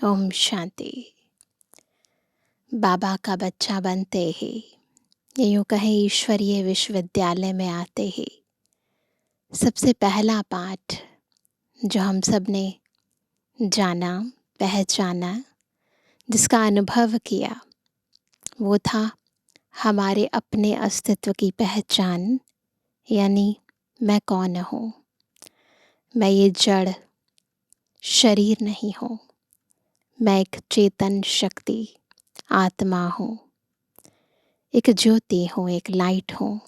ओम शांति। बाबा का बच्चा बनते ही, या यूँ कहें ईश्वरीय विश्वविद्यालय में आते ही, सबसे पहला पाठ जो हम सब ने जाना, पहचाना, जिसका अनुभव किया, वो था हमारे अपने अस्तित्व की पहचान, यानी मैं कौन हूँ। मैं ये जड़ शरीर नहीं हूँ, मैं एक चेतन शक्ति आत्मा हूँ, एक ज्योति हूँ, एक लाइट हूँ।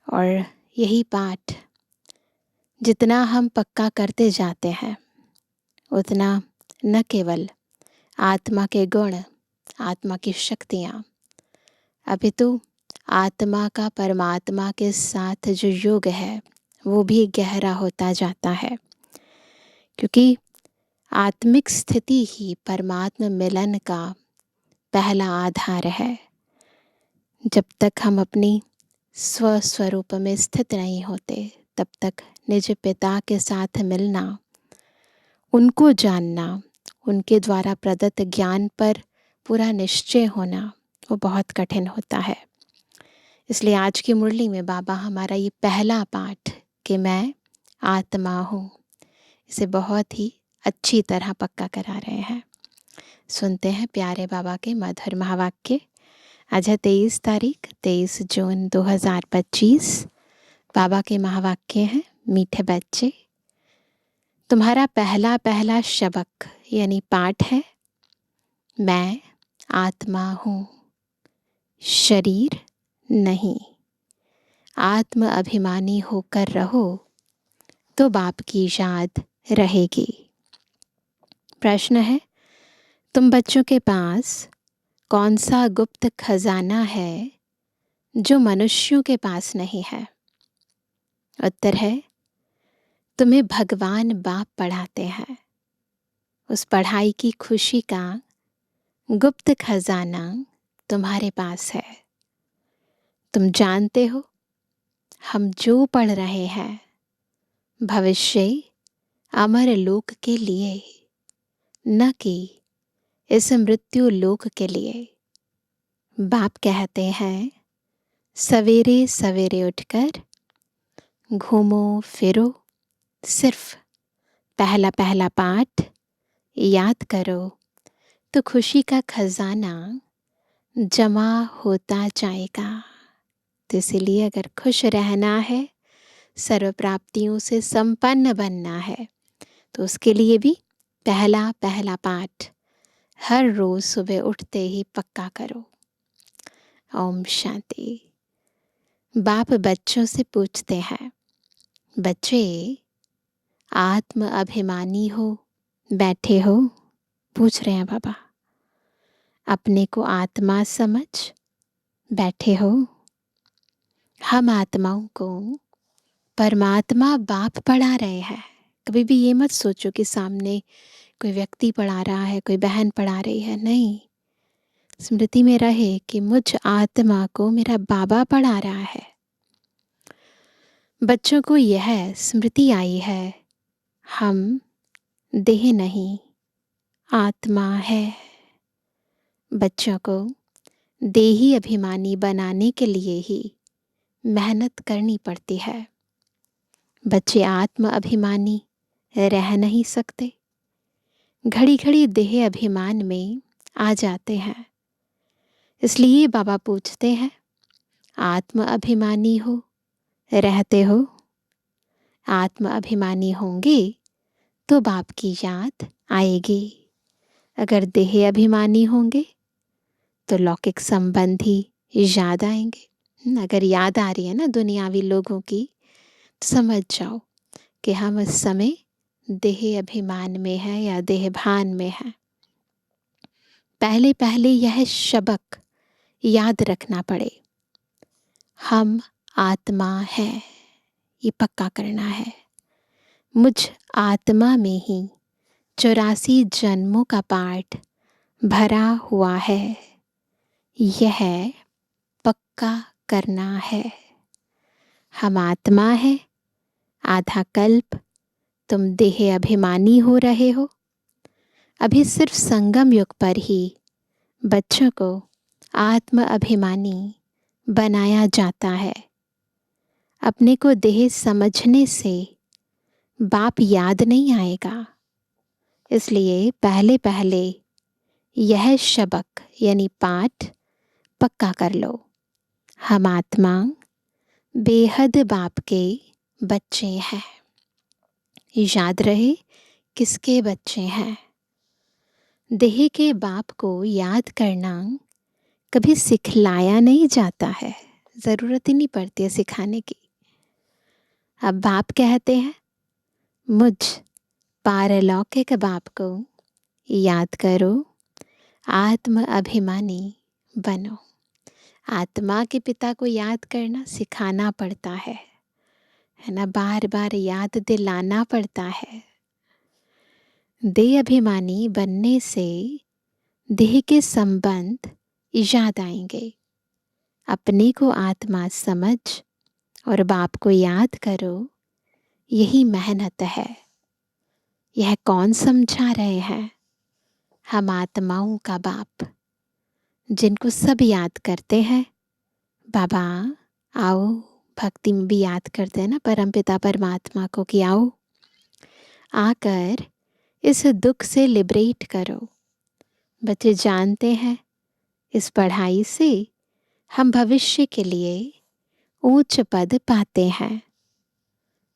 और यही पाठ जितना हम पक्का करते जाते हैं, उतना न केवल आत्मा के गुण, आत्मा की शक्तियाँ, अपितु आत्मा का परमात्मा के साथ जो योग है वो भी गहरा होता जाता है। क्योंकि आत्मिक स्थिति ही परमात्मा मिलन का पहला आधार है। जब तक हम अपनी स्वस्वरूप में स्थित नहीं होते, तब तक निज पिता के साथ मिलना, उनको जानना, उनके द्वारा प्रदत्त ज्ञान पर पूरा निश्चय होना, वो बहुत कठिन होता है। इसलिए आज की मुरली में बाबा हमारा ये पहला पाठ कि मैं आत्मा हूँ, इसे बहुत ही अच्छी तरह पक्का करा रहे हैं। सुनते हैं प्यारे बाबा के मधुर महावाक्य। आज है 23 तारीख, 23 जून 2025। बाबा के महावाक्य हैं, मीठे बच्चे। तुम्हारा पहला पहला शबक यानी पाठ है, मैं आत्मा हूँ, शरीर नहीं। आत्म अभिमानी होकर रहो तो बाप की याद रहेगी। प्रश्न है, तुम बच्चों के पास कौन सा गुप्त खजाना है जो मनुष्यों के पास नहीं है? उत्तर है, तुम्हें भगवान बाप पढ़ाते हैं। उस पढ़ाई की खुशी का गुप्त खजाना तुम्हारे पास है। तुम जानते हो, हम जो पढ़ रहे हैं भविष्य अमर लोक के लिए, न कि इस मृत्यु लोक के लिए। बाप कहते हैं, सवेरे सवेरे उठकर घूमो फिरो, सिर्फ पहला पहला पाठ याद करो तो खुशी का खजाना जमा होता जाएगा। तो इसीलिए अगर खुश रहना है, सर्व प्राप्तियों से संपन्न बनना है, तो उसके लिए भी पहला पहला पाठ हर रोज सुबह उठते ही पक्का करो। ओम शांति। बाप बच्चों से पूछते हैं, बच्चे आत्म अभिमानी हो बैठे हो? पूछ रहे हैं बाबा। अपने को आत्मा समझ बैठे हो? हम आत्माओं को परमात्मा बाप पढ़ा रहे हैं। कभी भी ये मत सोचो कि सामने कोई व्यक्ति पढ़ा रहा है, कोई बहन पढ़ा रही है। नहीं, स्मृति में रहे कि मुझ आत्मा को मेरा बाबा पढ़ा रहा है। बच्चों को यह स्मृति आई है, हम देह नहीं आत्मा है। बच्चों को देही अभिमानी बनाने के लिए ही मेहनत करनी पड़ती है। बच्चे आत्म अभिमानी रह नहीं सकते, घड़ी घड़ी देह अभिमान में आ जाते हैं। इसलिए बाबा पूछते हैं, आत्म अभिमानी हो रहते हो? आत्म अभिमानी होंगे तो बाप की याद आएगी। अगर देह अभिमानी होंगे तो लौकिक संबंधी याद आएंगे। अगर याद आ रही है ना दुनियावी लोगों की, तो समझ जाओ कि हम इस समय देह अभिमान में है या देह भान में है। पहले पहले यह शबक याद रखना पड़े, हम आत्मा है, ये पक्का करना है। मुझ आत्मा में ही 84 जन्मों का पाठ भरा हुआ है, यह पक्का करना है। हम आत्मा है, आधा कल्प तुम देह अभिमानी हो रहे हो। अभी सिर्फ संगम युग पर ही बच्चों को आत्म अभिमानी बनाया जाता है। अपने को देह समझने से बाप याद नहीं आएगा, इसलिए पहले पहले यह शबक यानी पाठ पक्का कर लो। हम आत्मा बेहद बाप के बच्चे हैं। याद रहे किसके बच्चे हैं। देह के बाप को याद करना कभी सिखलाया नहीं जाता है, ज़रूरत ही नहीं पड़ती है सिखाने की। अब बाप कहते हैं मुझ पारलौकिक बाप को याद करो, आत्म अभिमानी बनो। आत्मा के पिता को याद करना सिखाना पड़ता है ना, बार बार याद दिलाना पड़ता है। देह अभिमानी बनने से देह के संबंध याद आएंगे। अपने को आत्मा समझ और बाप को याद करो, यही मेहनत है। यह कौन समझा रहे हैं? हम आत्माओं का बाप, जिनको सब याद करते हैं। बाबा आओ, भक्ति में भी याद करते हैं ना परमपिता परमात्मा को कि आओ आकर इस दुख से लिबरेट करो। बच्चे जानते हैं इस पढ़ाई से हम भविष्य के लिए ऊंच पद पाते हैं।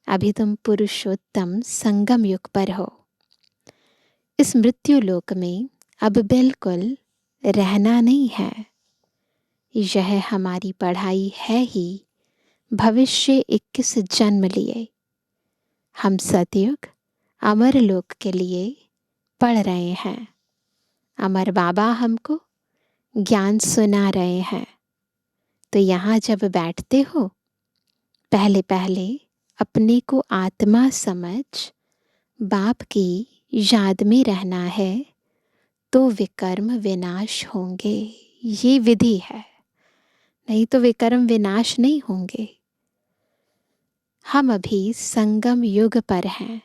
अभी तुम पुरुषोत्तम संगम युग पर हो। इस मृत्यु लोक में अब बिल्कुल रहना नहीं है। यह हमारी पढ़ाई है ही भविष्य 21 जन्म लिए। हम सतयुग अमर लोक के लिए पढ़ रहे हैं। अमर बाबा हमको ज्ञान सुना रहे हैं। तो यहाँ जब बैठते हो, पहले पहले अपने को आत्मा समझ बाप की याद में रहना है, तो विकर्म विनाश होंगे। ये विधि है, नहीं तो विकर्म विनाश नहीं होंगे। हम अभी संगम युग पर हैं।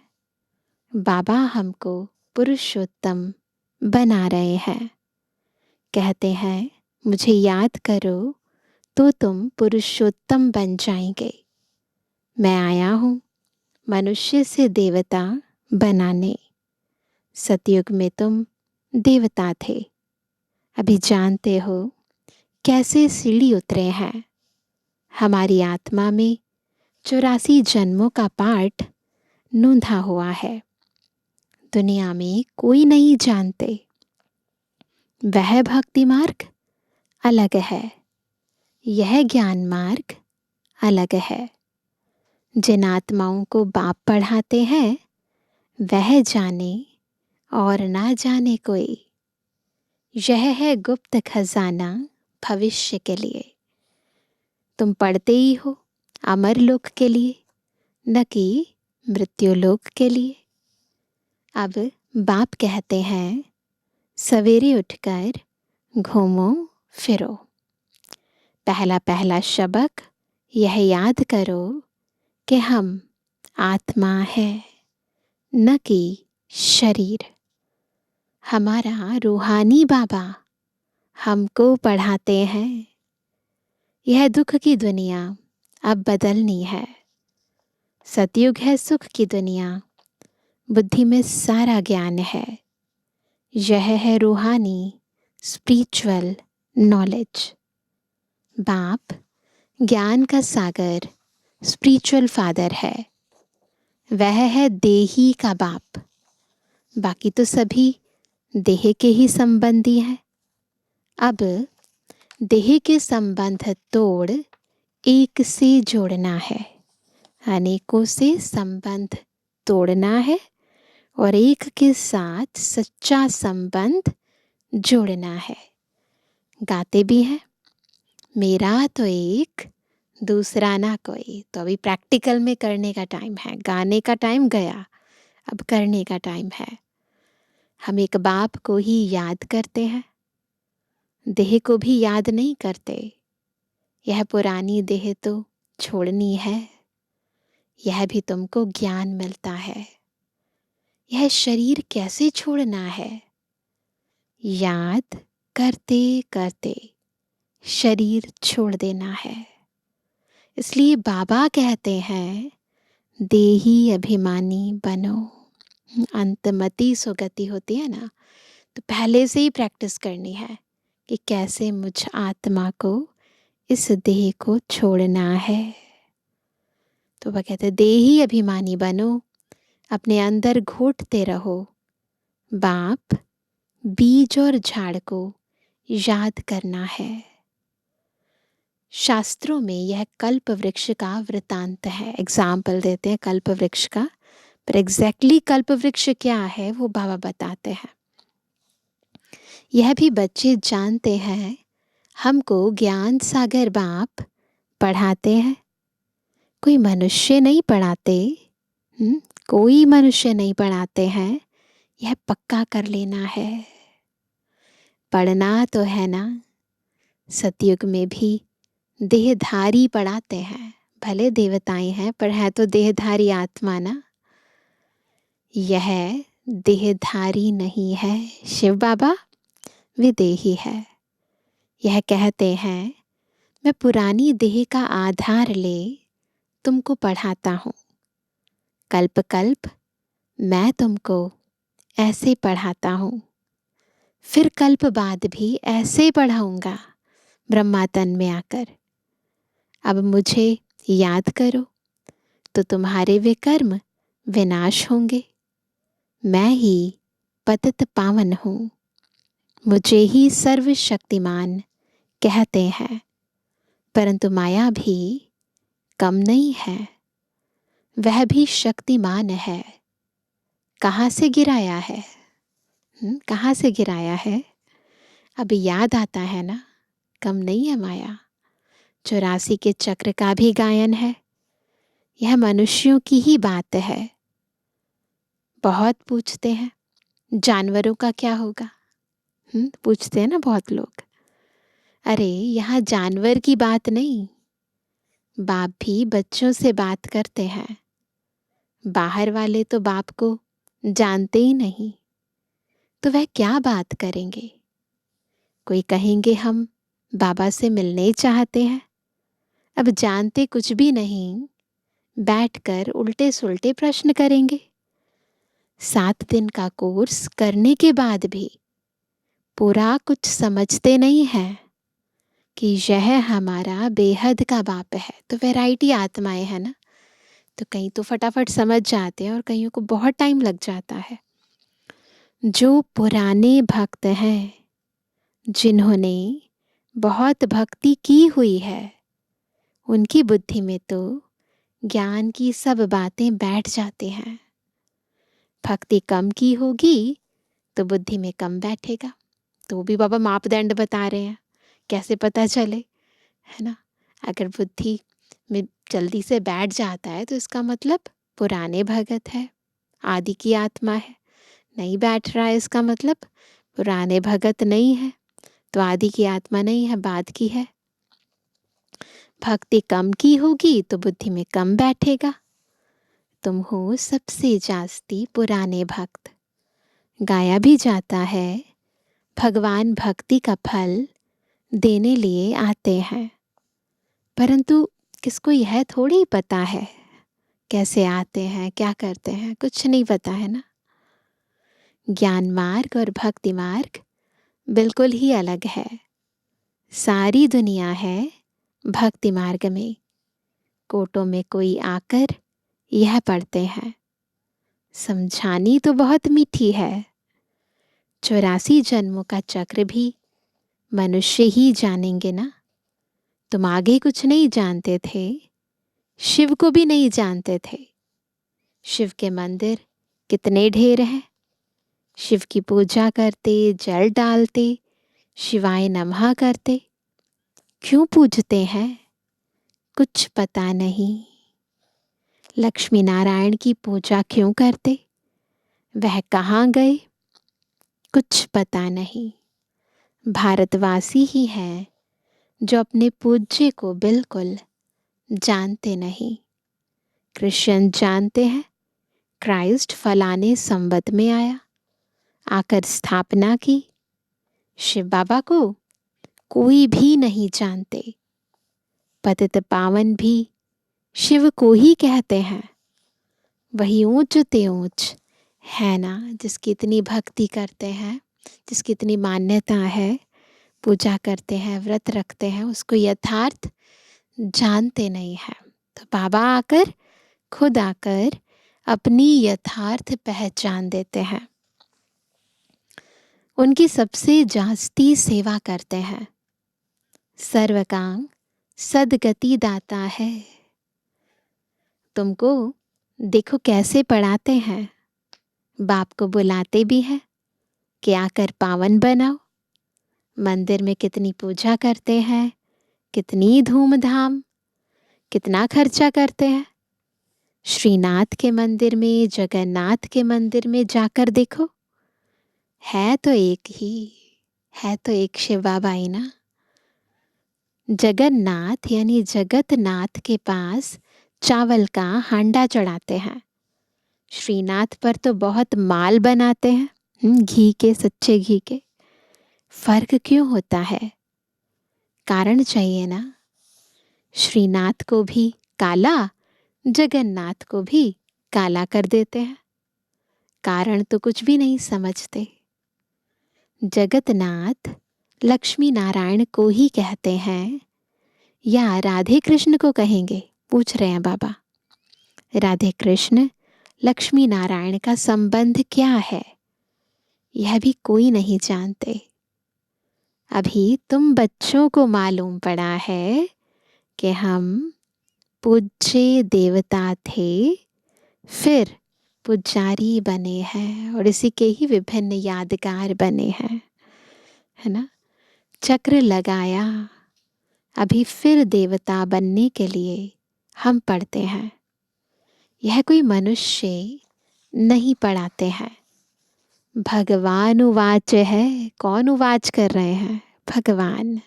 बाबा हमको पुरुषोत्तम बना रहे हैं। कहते हैं मुझे याद करो तो तुम पुरुषोत्तम बन जाएंगे। मैं आया हूँ मनुष्य से देवता बनाने। सतयुग में तुम देवता थे। अभी जानते हो कैसे सीढ़ी उतरे हैं। हमारी आत्मा में 84 जन्मों का पाठ नूंधा हुआ है। दुनिया में कोई नहीं जानते। वह भक्ति मार्ग अलग है, यह ज्ञान मार्ग अलग है। जिन आत्माओं को बाप पढ़ाते हैं वह जाने और ना जाने कोई। यह है गुप्त खजाना भविष्य के लिए। तुम पढ़ते ही हो अमर लोक के लिए, न कि मृत्यु लोक के लिए। अब बाप कहते हैं सवेरे उठकर घूमो फिरो। पहला पहला शबक यह याद करो कि हम आत्मा है, न कि शरीर। हमारा रूहानी बाबा हमको पढ़ाते हैं यह दुख की दुनिया अब बदलनी है। सतयुग है सुख की दुनिया, बुद्धि में सारा ज्ञान है। यह है रूहानी स्पिरिचुअल नॉलेज। बाप ज्ञान का सागर स्पिरिचुअल फादर है। वह है देही का बाप। बाकी तो सभी देह के ही संबंधी हैं। अब देह के संबंध तोड़ एक से जोड़ना है। अनेकों से संबंध तोड़ना है और एक के साथ सच्चा संबंध जोड़ना है। गाते भी हैं मेरा तो एक दूसरा ना कोई। तो अभी प्रैक्टिकल में करने का टाइम है। गाने का टाइम गया, अब करने का टाइम है। हम एक बाप को ही याद करते हैं, देह को भी याद नहीं करते। यह पुरानी देह तो छोड़नी है। यह भी तुमको ज्ञान मिलता है। यह शरीर कैसे छोड़ना है, याद करते करते शरीर छोड़ देना है। इसलिए बाबा कहते हैं देही अभिमानी बनो। अंतमति सुगति होती है ना, तो पहले से ही प्रैक्टिस करनी है कि कैसे मुझ आत्मा को, इस देह को छोड़ना है। तो वह कहते देही अभिमानी बनो, अपने अंदर घोटते रहो। बाप, बीज और झाड़ को याद करना है। शास्त्रों में यह कल्प वृक्ष का वृतांत है, एग्जाम्पल देते हैं कल्प वृक्ष का, पर एग्जैक्टली कल्प वृक्ष क्या है वो बाबा बताते हैं। यह भी बच्चे जानते हैं, हमको ज्ञान सागर बाप पढ़ाते हैं। कोई मनुष्य नहीं पढ़ाते, कोई मनुष्य नहीं पढ़ाते हैं, यह पक्का कर लेना है। पढ़ना तो है ना, सतयुग में भी देहधारी पढ़ाते हैं, भले देवताएं हैं पर है तो देहधारी आत्मा ना। यह देहधारी नहीं है, शिव बाबा विदेही है। यह कहते हैं मैं पुरानी देह का आधार ले तुमको पढ़ाता हूँ। कल्प कल्प मैं तुमको ऐसे पढ़ाता हूँ, फिर कल्प बाद भी ऐसे पढ़ाऊँगा ब्रह्मा तन में आकर। अब मुझे याद करो तो तुम्हारे विकर्म विनाश होंगे। मैं ही पतित पावन हूँ, मुझे ही सर्वशक्तिमान कहते हैं, परंतु माया भी कम नहीं है, वह भी शक्तिमान है। कहाँ से गिराया है, कहाँ से गिराया है? अब याद आता है ना, कम नहीं है माया। 84 के चक्र का भी गायन है। यह मनुष्यों की ही बात है। बहुत पूछते हैं जानवरों का क्या होगा, पूछते हैं ना बहुत लोग। अरे यहाँ जानवर की बात नहीं, बाप भी बच्चों से बात करते हैं। बाहर वाले तो बाप को जानते ही नहीं, तो वह क्या बात करेंगे? कोई कहेंगे हम बाबा से मिलने चाहते हैं। अब जानते कुछ भी नहीं, बैठकर उल्टे सुल्टे प्रश्न करेंगे। 7 दिन का कोर्स करने के बाद भी पूरा कुछ समझते नहीं है कि यह हमारा बेहद का बाप है। तो वैरायटी आत्माएं है ना, तो कहीं तो फटाफट समझ जाते हैं और कईयों को बहुत टाइम लग जाता है। जो पुराने भक्त हैं, जिन्होंने बहुत भक्ति की हुई है, उनकी बुद्धि में तो ज्ञान की सब बातें बैठ जाती हैं। भक्ति कम की होगी तो बुद्धि में कम बैठेगा। तो भी बाबा मापदंड बता रहे हैं कैसे पता चले, है ना। अगर बुद्धि में जल्दी से बैठ जाता है तो इसका मतलब पुराने भगत है, आदि की आत्मा है। नहीं बैठ रहा है इसका मतलब पुराने भगत नहीं है, तो आदि की आत्मा नहीं है, बाद की है। भक्ति कम की होगी तो बुद्धि में कम बैठेगा। तुम हो सबसे जास्ती पुराने भक्त। गाया भी जाता है भगवान भक्ति का फल देने लिए आते हैं, परंतु किसको यह थोड़ी पता है कैसे आते हैं, क्या करते हैं, कुछ नहीं पता है ना। ज्ञान मार्ग और भक्ति मार्ग बिल्कुल ही अलग है। सारी दुनिया है भक्ति मार्ग में। कोटों में कोई आकर यह पढ़ते हैं, समझानी तो बहुत मीठी है। 84 जन्मों का चक्र भी मनुष्य ही जानेंगे ना। तुम आगे कुछ नहीं जानते थे, शिव को भी नहीं जानते थे। शिव के मंदिर कितने ढेर हैं, शिव की पूजा करते, जल डालते, शिवाय नमः करते। क्यों पूजते हैं कुछ पता नहीं। लक्ष्मी नारायण की पूजा क्यों करते, वह कहाँ गए कुछ पता नहीं। भारतवासी ही हैं जो अपने पूज्य को बिल्कुल जानते नहीं। क्रिश्चियन जानते हैं क्राइस्ट फलाने संवत में आया, आकर स्थापना की। शिव बाबा को कोई भी नहीं जानते। पतित पावन भी शिव को ही कहते हैं। वही ऊंच ते ऊंच है ना, जिसकी इतनी भक्ति करते हैं, जिसकी इतनी मान्यता है, पूजा करते हैं, व्रत रखते हैं, उसको यथार्थ जानते नहीं हैं। तो बाबा आकर, खुद आकर अपनी यथार्थ पहचान देते हैं। उनकी सबसे जास्ती सेवा करते हैं। सर्वकाम सदगति दाता है। तुमको देखो कैसे पढ़ाते हैं। बाप को बुलाते भी हैं कि आकर पावन बनाओ। मंदिर में कितनी पूजा करते हैं, कितनी धूमधाम, कितना खर्चा करते हैं। श्रीनाथ के मंदिर में, जगन्नाथ के मंदिर में जाकर देखो, है तो एक ही, है तो एक शिव बाबा ही ना। जगन्नाथ यानी जगतनाथ के पास चावल का हांडा चढ़ाते हैं। श्रीनाथ पर तो बहुत माल बनाते हैं, घी के, सच्चे घी के। फर्क क्यों होता है? कारण चाहिए ना। श्रीनाथ को भी काला, जगन्नाथ को भी काला कर देते हैं। कारण तो कुछ भी नहीं समझते। जगतनाथ लक्ष्मी नारायण को ही कहते हैं या राधे कृष्ण को कहेंगे? पूछ रहे हैं बाबा। राधे कृष्ण लक्ष्मी नारायण का संबंध क्या है, यह भी कोई नहीं जानते। अभी तुम बच्चों को मालूम पड़ा है कि हम पूज्य देवता थे, फिर पुजारी बने हैं और इसी के ही विभिन्न यादगार बने हैं, है ना। चक्र लगाया, अभी फिर देवता बनने के लिए हम पढ़ते हैं। यह कोई मनुष्य नहीं पढ़ाते हैं। भगवान उवाच है। कौन उवाच कर रहे हैं? भगवान।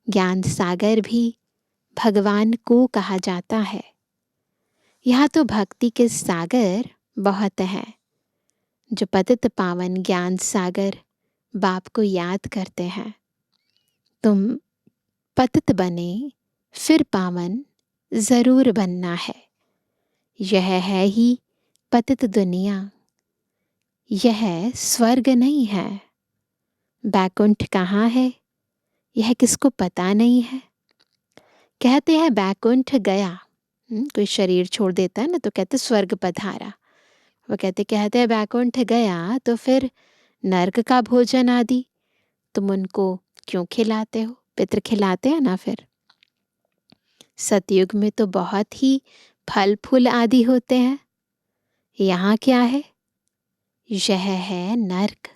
ज्ञान सागर भी भगवान को कहा जाता है। यहाँ तो भक्ति के सागर बहुत हैं, जो पतित पावन ज्ञान सागर बाप को याद करते हैं। तुम पतित बने फिर पावन जरूर बनना है। यह है ही पतित दुनिया, यह स्वर्ग नहीं है। बैकुंठ कहाँ है, यह किसको पता नहीं है। कहते हैं बैकुंठ गया, कोई शरीर छोड़ देता है ना तो कहते स्वर्ग पधारा। वो कहते हैं बैकुंठ गया तो फिर नर्क का भोजन आदि तुम उनको क्यों खिलाते हो? पितृ खिलाते हैं ना। फिर सतयुग में तो बहुत ही फल फूल आदि होते हैं। यहाँ क्या है? यह है नर्क।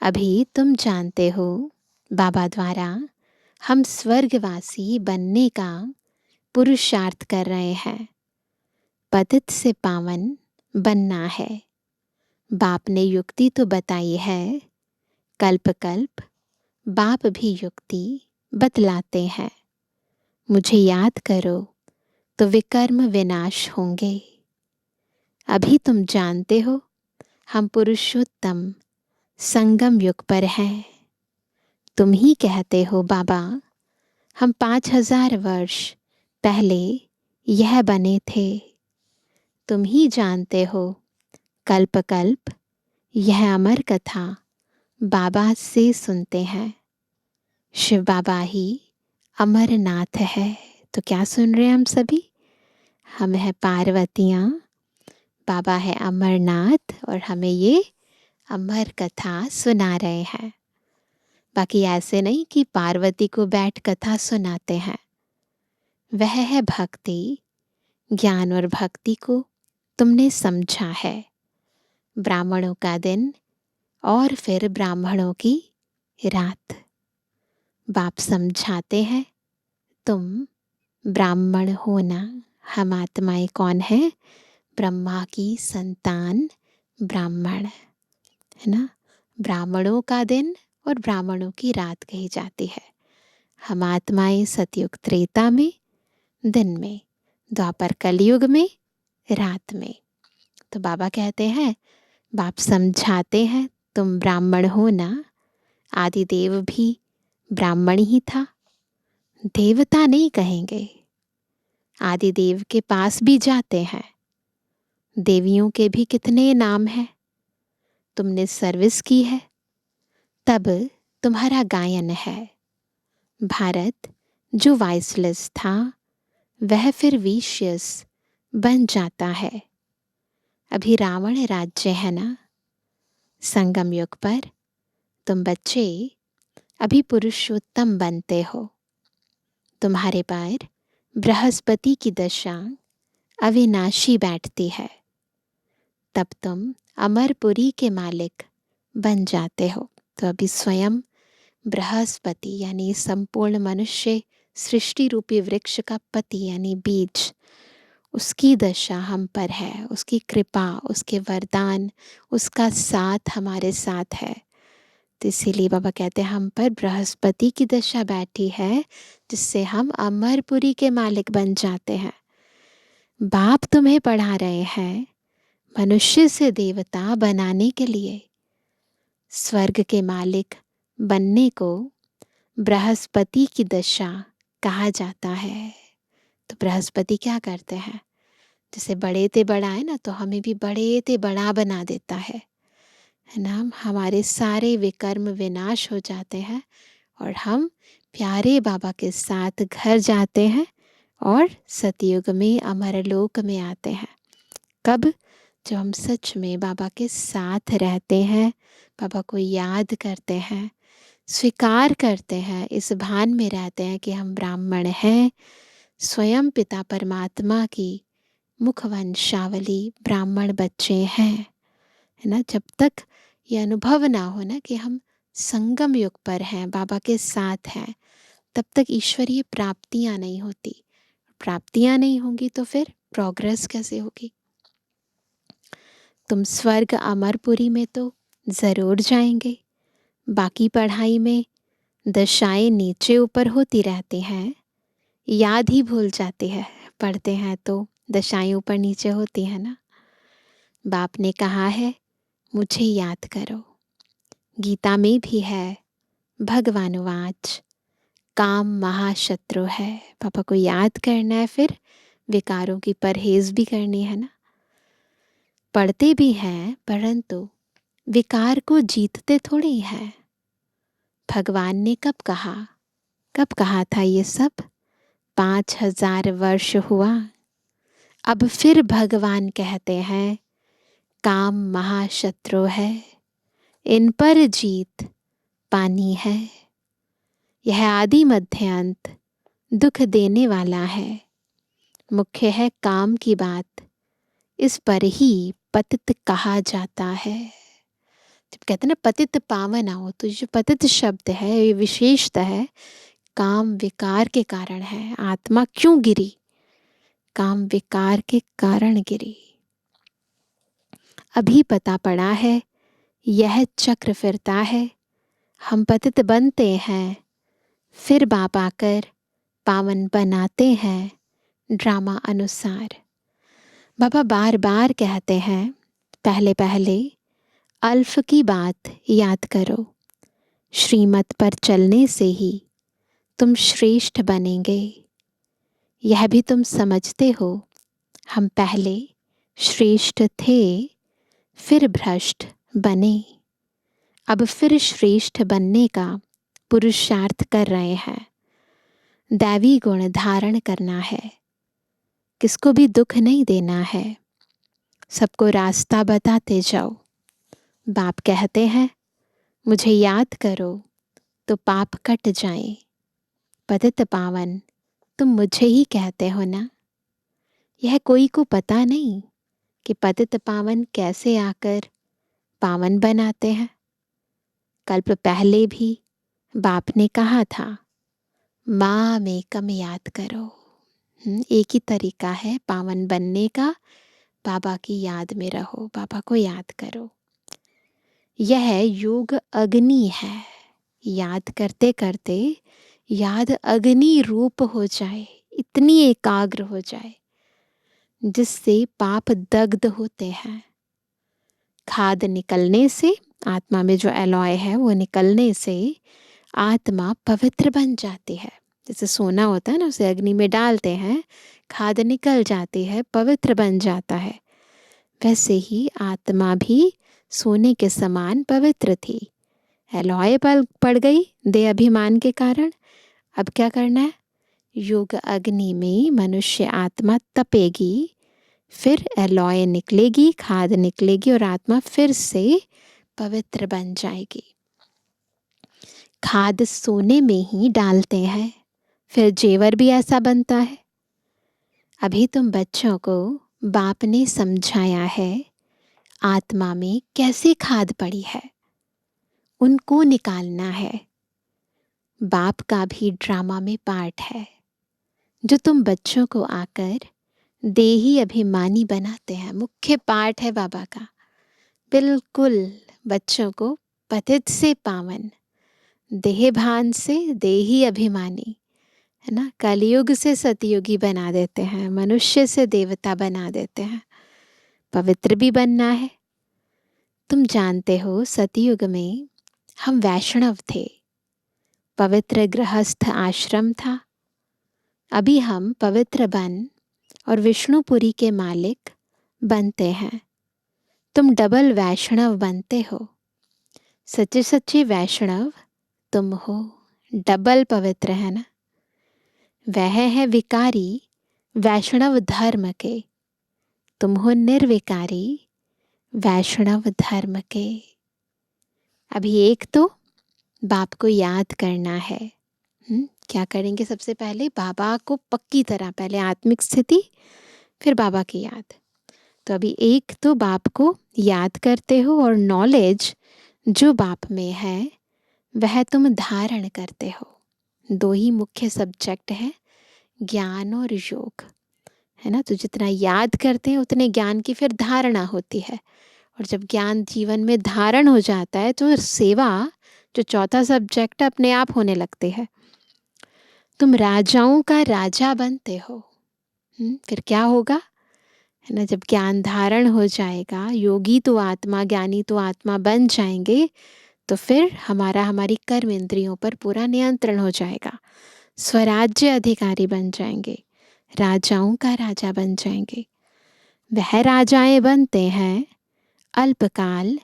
अभी तुम जानते हो बाबा द्वारा हम स्वर्गवासी बनने का पुरुषार्थ कर रहे हैं। पतित से पावन बनना है। बाप ने युक्ति तो बताई है, कल्प कल्प बाप भी युक्ति बतलाते हैं। मुझे याद करो तो विकर्म विनाश होंगे। अभी तुम जानते हो हम पुरुषोत्तम संगम युग पर हैं। तुम ही कहते हो बाबा हम 5000 वर्ष पहले यह बने थे। तुम ही जानते हो कल्प कल्प यह अमर कथा बाबा से सुनते हैं। शिव बाबा ही अमरनाथ है। तो क्या सुन रहे हैं हम सभी? हम है पार्वतियाँ, बाबा है अमरनाथ और हमें ये अमर कथा सुना रहे हैं। बाकी ऐसे नहीं कि पार्वती को बैठ कथा सुनाते हैं। वह है भक्ति। ज्ञान और भक्ति को तुमने समझा है। ब्राह्मणों का दिन और फिर ब्राह्मणों की रात। बाप समझाते हैं तुम ब्राह्मण होना। हम आत्माएं कौन है? ब्रह्मा की संतान ब्राह्मण, है ना। ब्राह्मणों का दिन और ब्राह्मणों की रात कही जाती है। हम आत्माएं सतयुग त्रेता में दिन में, द्वापर कलयुग में रात में। तो बाबा कहते हैं, बाप समझाते हैं, तुम ब्राह्मण हो ना, आदिदेव भी ब्राह्मण ही था, देवता नहीं कहेंगे। आदिदेव के पास भी जाते हैं, देवियों के भी कितने नाम हैं। तुमने सर्विस की है तब तुम्हारा गायन है। भारत जो वाइसलेस था वह फिर विशियस बन जाता है। अभी रावण राज्य है ना, संगम युग पर तुम बच्चे अभी पुरुषोत्तम बनते हो। तुम्हारे पर बृहस्पति की दशा अविनाशी बैठती है, तब तुम अमरपुरी के मालिक बन जाते हो। तो अभी स्वयं बृहस्पति यानी संपूर्ण मनुष्य सृष्टि रूपी वृक्ष का पति यानी बीज, उसकी दशा हम पर है, उसकी कृपा, उसके वरदान, उसका साथ हमारे साथ है। तो इसीलिए बाबा कहते हैं हम पर बृहस्पति की दशा बैठी है, जिससे हम अमरपुरी के मालिक बन जाते हैं। बाप तुम्हें पढ़ा रहे हैं मनुष्य से देवता बनाने के लिए। स्वर्ग के मालिक बनने को बृहस्पति की दशा कहा जाता है। तो बृहस्पति क्या करते हैं, जैसे बड़े ते बड़ा है ना, तो हमें भी बड़े ते बड़ा बना देता है ना। हमारे सारे विकर्म विनाश हो जाते हैं और हम प्यारे बाबा के साथ घर जाते हैं और सतयुग में अमरलोक में आते हैं। कब? जब हम सच में बाबा के साथ रहते हैं, बाबा को याद करते हैं, स्वीकार करते हैं, इस भान में रहते हैं कि हम ब्राह्मण हैं, स्वयं पिता परमात्मा की मुखवंशावली ब्राह्मण बच्चे हैं, है ना। जब तक ये अनुभव ना हो ना कि हम संगम युग पर हैं, बाबा के साथ हैं, तब तक ईश्वरीय प्राप्तियां नहीं होती। प्राप्तियां नहीं होंगी तो फिर प्रोग्रेस कैसे होगी। तुम स्वर्ग अमरपुरी में तो ज़रूर जाएंगे, बाकी पढ़ाई में दशाएं नीचे ऊपर होती रहती हैं, याद ही भूल जाती है। पढ़ते हैं तो दशाएं ऊपर नीचे होती है ना। बाप ने कहा है मुझे याद करो। गीता में भी है, भगवानुवाच काम महाशत्रु है। पापा को याद करना है, फिर विकारों की परहेज भी करनी है ना। पढ़ते भी हैं परंतु विकार को जीतते थोड़ी हैं। भगवान ने कब कहा था ये सब? 5000 वर्ष हुआ। अब फिर भगवान कहते हैं काम महाशत्रु है, इन पर जीत पानी है। यह आदि मध्य अंत दुख देने वाला है। मुख्य है काम की बात, इस पर ही पतित कहा जाता है। जब कहते हैं ना पतित पावन आओ, तो जो पतित शब्द है ये विशेषता है, काम विकार के कारण है। आत्मा क्यों गिरी? काम विकार के कारण गिरी। अभी पता पड़ा है यह चक्र फिरता है, हम पतित बनते हैं, फिर बाप आकर पावन बनाते हैं ड्रामा अनुसार। बाबा बार बार कहते हैं पहले पहले अल्फ की बात याद करो। श्रीमत पर चलने से ही तुम श्रेष्ठ बनेंगे। यह भी तुम समझते हो, हम पहले श्रेष्ठ थे, फिर भ्रष्ट बने, अब फिर श्रेष्ठ बनने का पुरुषार्थ कर रहे हैं। दैवी गुण धारण करना है, किसको भी दुख नहीं देना है, सबको रास्ता बताते जाओ। बाप कहते हैं मुझे याद करो तो पाप कट जाए। पतित पावन तुम मुझे ही कहते हो ना। यह कोई को पता नहीं कि पतित पावन कैसे आकर पावन बनाते हैं। कल्प पहले भी बाप ने कहा था माम एकम याद करो। एक ही तरीका है पावन बनने का, बाबा की याद में रहो, बाबा को याद करो। यह योग अग्नि है, याद करते करते याद अग्नि रूप हो जाए, इतनी एकाग्र हो जाए जिससे पाप दग्ध होते हैं। खाद निकलने से, आत्मा में जो एलॉय है वो निकलने से आत्मा पवित्र बन जाती है। जैसे सोना होता है ना, उसे अग्नि में डालते हैं, खाद निकल जाती है, पवित्र बन जाता है। वैसे ही आत्मा भी सोने के समान पवित्र थी। एलॉय पड़ गई देह अभिमान के कारण। अब क्या करना है? योग अग्नि में मनुष्य आत्मा तपेगी, फिर एलॉय निकलेगी, खाद निकलेगी और आत्मा फिर से पवित्र बन जाएगी। खाद सोने में ही डालते हैं, फिर जेवर भी ऐसा बनता है। अभी तुम बच्चों को बाप ने समझाया है आत्मा में कैसे खाद पड़ी है, उनको निकालना है। बाप का भी ड्रामा में पार्ट है, जो तुम बच्चों को आकर देही अभिमानी बनाते हैं। मुख्य पार्ट है बाबा का। बिल्कुल बच्चों को पतित से पावन, देह भान से देही अभिमानी, है ना, कलयुग से सतयुगी बना देते हैं, मनुष्य से देवता बना देते हैं। पवित्र भी बनना है। तुम जानते हो सतयुग में हम वैष्णव थे, पवित्र गृहस्थ आश्रम था। अभी हम पवित्र बन और विष्णुपुरी के मालिक बनते हैं। तुम डबल वैष्णव बनते हो। सच्चे सच्चे वैष्णव तुम हो, डबल पवित्र है ना। वह है विकारी वैष्णव धर्म के, तुम हो निर्विकारी वैष्णव धर्म के। अभी एक तो बाप को याद करना है। क्या करेंगे? सबसे पहले बाबा को पक्की तरह, पहले आत्मिक स्थिति, फिर बाबा की याद। तो अभी एक तो बाप को याद करते हो और नॉलेज जो बाप में है वह तुम धारण करते हो। दो ही मुख्य सब्जेक्ट है, ज्ञान और योग, है ना। तो जितना याद करते हैं उतने ज्ञान की फिर धारणा होती है, और जब ज्ञान जीवन में धारण हो जाता है तो सेवा जो चौथा सब्जेक्ट अपने आप होने लगते हैं। तुम राजाओं का राजा बनते हो। फिर क्या होगा, है ना, जब ज्ञान धारण हो जाएगा, योगी तो आत्मा, ज्ञानी तो आत्मा बन जाएंगे, तो फिर हमारी कर्म इंद्रियों पर पूरा नियंत्रण हो जाएगा। स्वराज्य अधिकारी बन जाएंगे, राजाओं का राजा बन जाएंगे। वह राजाएं बनते हैं अल्पकाल,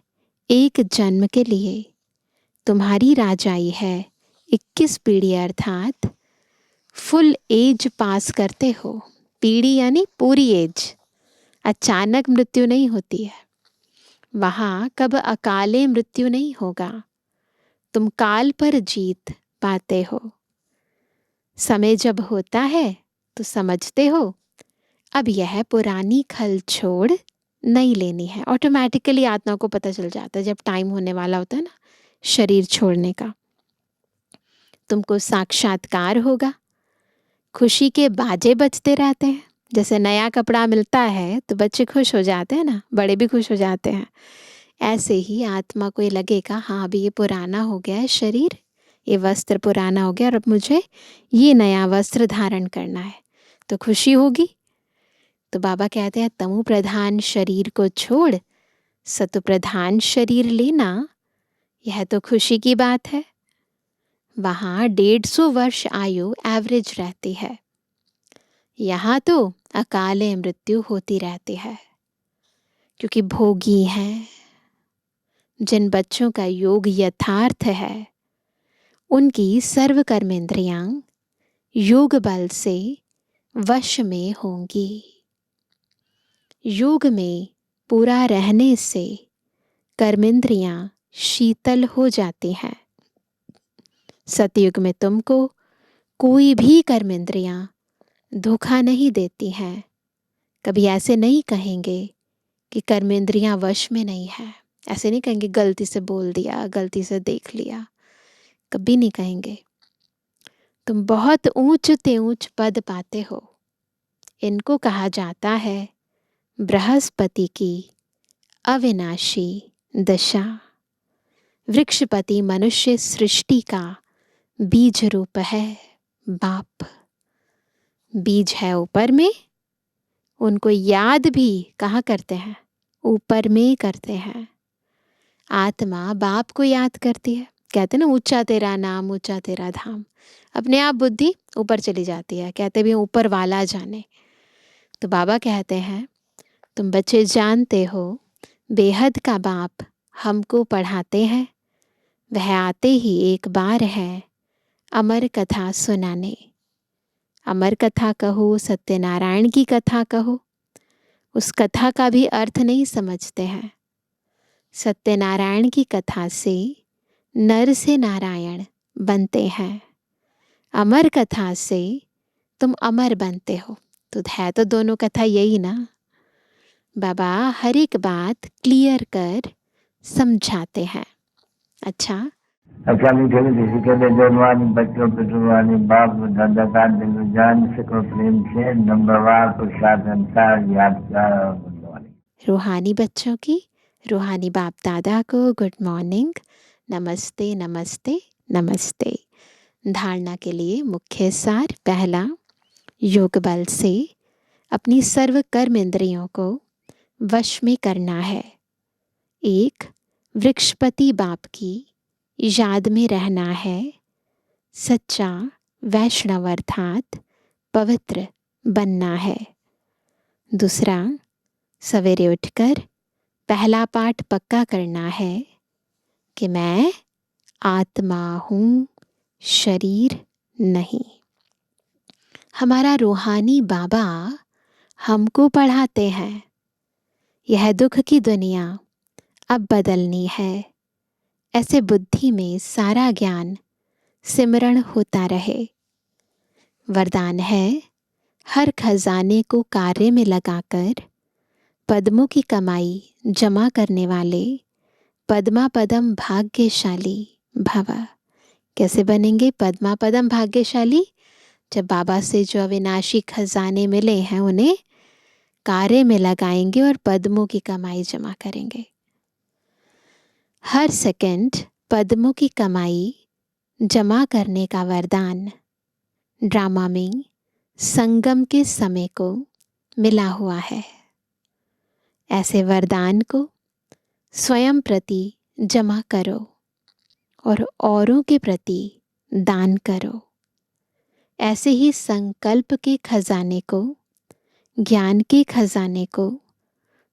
एक जन्म के लिए। तुम्हारी राजाई है 21 पीढ़ी, अर्थात फुल एज पास करते हो। पीढ़ी यानी पूरी एज। अचानक मृत्यु नहीं होती है वहाँ, कब अकाले मृत्यु नहीं होगा। तुम काल पर जीत पाते हो। समय जब होता है तो समझते हो अब यह पुरानी खल छोड़ नहीं लेनी है। ऑटोमेटिकली आत्मा को पता चल जाता है जब टाइम होने वाला होता है ना शरीर छोड़ने का। तुमको साक्षात्कार होगा। खुशी के बाजे बजते रहते हैं। जैसे नया कपड़ा मिलता है तो बच्चे खुश हो जाते हैं ना, बड़े भी खुश हो जाते हैं। ऐसे ही आत्मा को ये लगेगा, हाँ अभी ये पुराना हो गया है शरीर, ये वस्त्र पुराना हो गया और अब मुझे ये नया वस्त्र धारण करना है, तो खुशी होगी। तो बाबा कहते हैं तमु प्रधान शरीर को छोड़ सतु प्रधान शरीर लेना, यह तो खुशी की बात है। वहाँ 150 वर्ष आयु एवरेज रहती है, यहाँ तो अकाले मृत्यु होती रहती है, क्योंकि भोगी हैं। जिन बच्चों का योग यथार्थ है उनकी सर्व कर्मेंद्रियां योग बल से वश में होंगी। योग में पूरा रहने से कर्मेंद्रियां शीतल हो जाती हैं। सतयुग में तुमको कोई भी कर्मेंद्रियां धोखा नहीं देती हैं। कभी ऐसे नहीं कहेंगे कि कर्मेंद्रियां वश में नहीं है, ऐसे नहीं कहेंगे गलती से बोल दिया, गलती से देख लिया, कभी नहीं कहेंगे। तुम बहुत ऊंच ते ऊंच पद पाते हो। इनको कहा जाता है बृहस्पति की अविनाशी दशा। वृक्षपति मनुष्य सृष्टि का बीज रूप है बाप। बीज है ऊपर में उनको याद भी कहाँ करते हैं? ऊपर में करते हैं। आत्मा बाप को याद करती है। कहते ना, ऊंचा तेरा नाम ऊंचा तेरा धाम। अपने आप बुद्धि ऊपर चली जाती है, कहते भी ऊपर वाला जाने। तो बाबा कहते हैं, तुम बच्चे जानते हो बेहद का बाप हमको पढ़ाते हैं, वह आते ही एक बार है अमर कथा सुनाने। अमर कथा कहो, सत्यनारायण की कथा कहो, उस कथा का भी अर्थ नहीं समझते हैं। सत्यनारायण की कथा से नर से नारायण बनते हैं, अमर कथा से तुम अमर बनते हो। तो है तो दोनों कथा यही ना। बाबा हर एक बात क्लियर कर समझाते हैं। अच्छा मीठे मीठे कहते जन्मानी बच्चों पे जुबानी बाप दादा का दिल में जान सको प्रेम से नंबरवार पुरुषार्थ अनुसार याद कर। रूहानी बच्चों की रूहानी बाप दादा को गुड मॉर्निंग, नमस्ते नमस्ते नमस्ते। धारणा के लिए मुख्य सार। पहला, योग बल से अपनी सर्व कर्म इंद्रियों को वश में करना है। एक, वृक्षपति बाप की याद में रहना है। सच्चा वैष्णव अर्थात पवित्र बनना है। दूसरा, सवेरे उठकर पहला पाठ पक्का करना है कि मैं आत्मा हूँ, शरीर नहीं। हमारा रूहानी बाबा हमको पढ़ाते हैं, यह दुख की दुनिया अब बदलनी है। ऐसे बुद्धि में सारा ज्ञान सिमरण होता रहे। वरदान है, हर खजाने को कार्य में लगाकर पद्मों की कमाई जमा करने वाले पद्मा पदम भाग्यशाली भव। कैसे बनेंगे पद्मा पदम भाग्यशाली? जब बाबा से जो अविनाशी खजाने मिले हैं उन्हें कार्य में लगाएंगे और पद्मों की कमाई जमा करेंगे। हर सेकंड पद्मों की कमाई जमा करने का वरदान ड्रामा में संगम के समय को मिला हुआ है। ऐसे वरदान को स्वयं प्रति जमा करो और औरों के प्रति दान करो। ऐसे ही संकल्प के खजाने को, ज्ञान के खजाने को,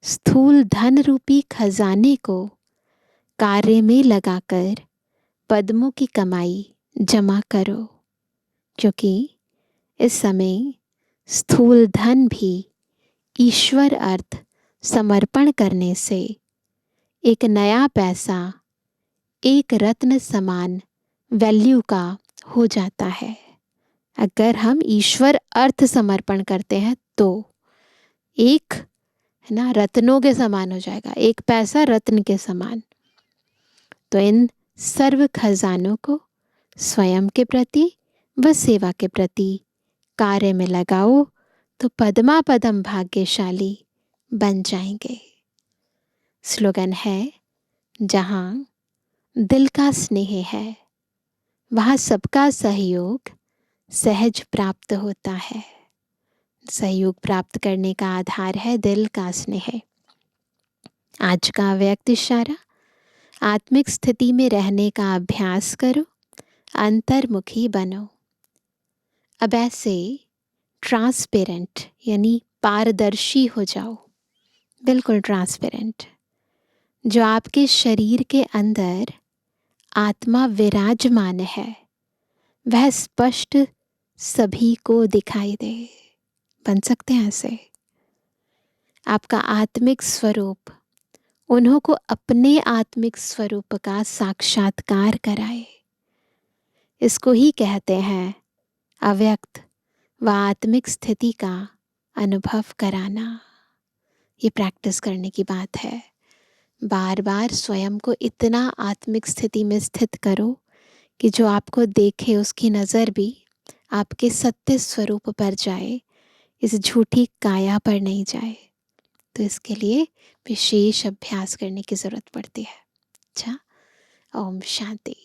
स्थूल धन रूपी खजाने को कार्य में लगाकर पद्मों की कमाई जमा करो, क्योंकि इस समय स्थूल धन भी ईश्वर अर्थ समर्पण करने से एक नया पैसा एक रत्न समान वैल्यू का हो जाता है। अगर हम ईश्वर अर्थ समर्पण करते हैं तो एक है ना रत्नों के समान हो जाएगा, एक पैसा रत्न के समान। तो इन सर्व खजानों को स्वयं के प्रति व सेवा के प्रति कार्य में लगाओ तो पद्मा पदम भाग्यशाली बन जाएंगे। स्लोगन है, जहाँ दिल का स्नेह है वहाँ सबका सहयोग सहज प्राप्त होता है। सहयोग प्राप्त करने का आधार है दिल का स्नेह। आज का व्यक्त इशारा, आत्मिक स्थिति में रहने का अभ्यास करो, अंतर्मुखी बनो। अब ऐसे ट्रांसपेरेंट यानी पारदर्शी हो जाओ, बिल्कुल ट्रांसपेरेंट। जो आपके शरीर के अंदर आत्मा विराजमान है वह स्पष्ट सभी को दिखाई दे। बन सकते हैं ऐसे। आपका आत्मिक स्वरूप उन्हों को अपने आत्मिक स्वरूप का साक्षात्कार कराए। इसको ही कहते हैं अव्यक्त व आत्मिक स्थिति का अनुभव कराना। ये प्रैक्टिस करने की बात है। बार बार स्वयं को इतना आत्मिक स्थिति में स्थित करो कि जो आपको देखे उसकी नज़र भी आपके सत्य स्वरूप पर जाए, इस झूठी काया पर नहीं जाए। तो इसके लिए विशेष अभ्यास करने की ज़रूरत पड़ती है। अच्छा, ओम शांति।